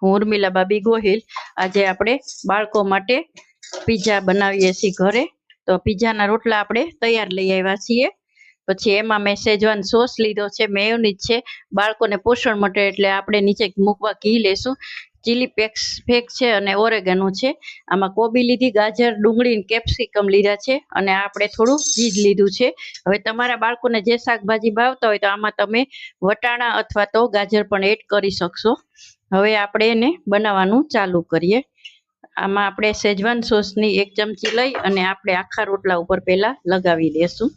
હું ઉર્મિલા બાબી ગોહિલ। આજે આપણે બાળકો માટે પીઝા બનાવીએ છીએ ઘરે। તો પીઝાના રોટલા આપણે તૈયાર લઈ આવ્યા છીએ। પછી એમાં મેં શેજવાન સોસ લીધો છે, મેયોનીઝ છે, બાળકોને પોષણ માટે એટલે આપણે નીચે મૂકવા ઘી લેશું, ચીલી ફ્લેક્સ છે અને ઓરેગાનો છે। આમાં કોબી લીધી, ગાજર, ડુંગળી, કેપ્સિકમ લીધા છે અને આપણે થોડું ચીઝ લીધું છે। હવે તમારા બાળકોને જે શાકભાજી ભાવતા હોય તો આમાં તમે વટાણા અથવા તો ગાજર પણ એડ કરી શકશો। હવે આપણે એને બનાવવાનું ચાલુ કરીએ। આમાં આપણે શેજવાન સોસની 1 ચમચી લઈ અને આપણે આખા રોટલા ઉપર પહેલા લગાવી દઈશું।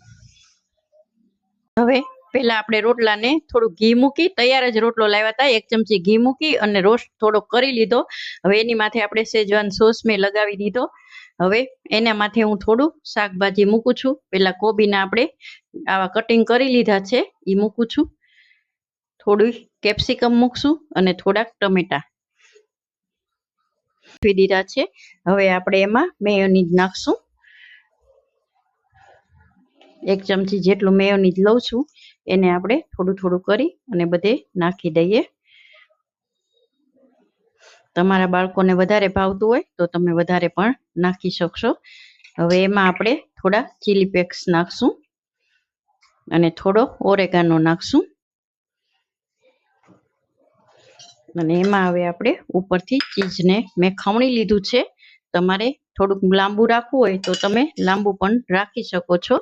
હવે પહેલા આપણે રોટલાને થોડું ઘી મૂકી, તૈયાર જ રોટલો લાવ્યા હતા, 1 ચમચી ઘી મૂકી અને રોસ્ટ થોડો કરી લીધો। હવે એની માથે આપણે શેજવાન સોસ મેં લગાવી દીધો। હવે એના માથે હું થોડું શાકભાજી મૂકું છું। પહેલા કોબીના આપણે આવા કટિંગ કરી લીધા છે એ મૂકું છું, થોડું કેપ્સિકમ મૂકશું અને થોડાક ટમેટા મૂકી દીધા છે। હવે આપણે એમાં મેયોનીઝ નાખશું, 1 ચમચી જેટલું મેયોનીઝ લઉં છું, એને આપણે થોડું થોડું કરી અને બધે નાખી દઈએ। તમારા બાળકોને વધારે ભાવતું હોય તો તમે વધારે પણ નાખી શકશો। હવે એમાં આપણે થોડા ચીલી ફ્લેક્સ નાખશું અને થોડો ઓરેગાનો નાખશું અને એમાં હવે આપણે ઉપરથી ચીઝને મેં ખમણી લીધું છે। તમારે થોડુંક લાંબુ રાખવું હોય તો તમે લાંબુ પણ રાખી શકો છો।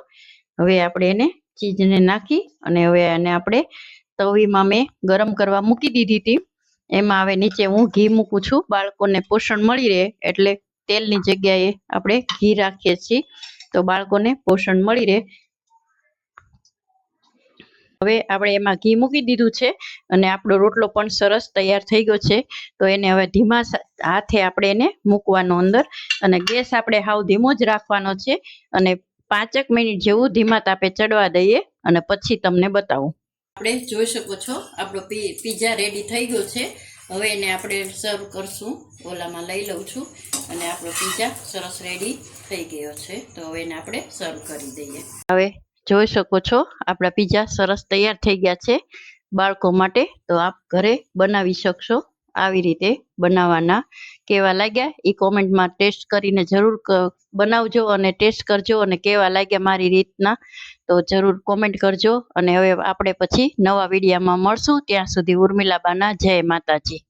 હવે આપણે એને ચીઝને નાખી અને હવે એને આપણે તવીમાં મેં ગરમ કરવા મૂકી દીધી હતી। એમાં હવે નીચે હું ઘી મૂકું છું, બાળકોને પોષણ મળી રહે એટલે તેલની જગ્યાએ આપણે ઘી રાખીએ છીએ તો બાળકોને પોષણ મળી રહે। હવે આપણે એમાં ઘી મૂકી દીધું છે અને આપણો રોટલો પણ સરસ તૈયાર થઈ ગયો છે। તો એને હવે ધીમા હાથે આપણે એને મૂકવાનો અંદર અને ગેસ આપણે હાવ ધીમો જ રાખવાનો છે અને 5 મિનિટ જેવું ધીમા તાપે ચડવા દઈએ અને પછી તમને બતાવું। આપણે જોઈ શકો છો આપણો પીઝા રેડી થઈ ગયો છે। હવે એને આપણે સર્વ કરશું। ઓલામાં લઈ લઉં છું અને આપણો પીઝા સરસ રેડી થઈ ગયો છે। તો હવે એને આપણે સર્વ કરી દઈએ। હવે જોઈ શકો છો આપણા પીઝા સરસ તૈયાર થઈ ગયા છે બાળકો માટે। તો આપ ઘરે બનાવી શકશો। આવી રીતે બનાવવાના કેવા લાગ્યા એ કોમેન્ટમાં ટેસ્ટ કરીને જરૂર બનાવજો અને ટેસ્ટ કરજો અને કેવા લાગ્યા મારી રીતના તો જરૂર કોમેન્ટ કરજો। અને હવે આપણે પછી નવા વિડીયોમાં મળશું। ત્યાં સુધી ઉર્મિલાબાના જય માતાજી।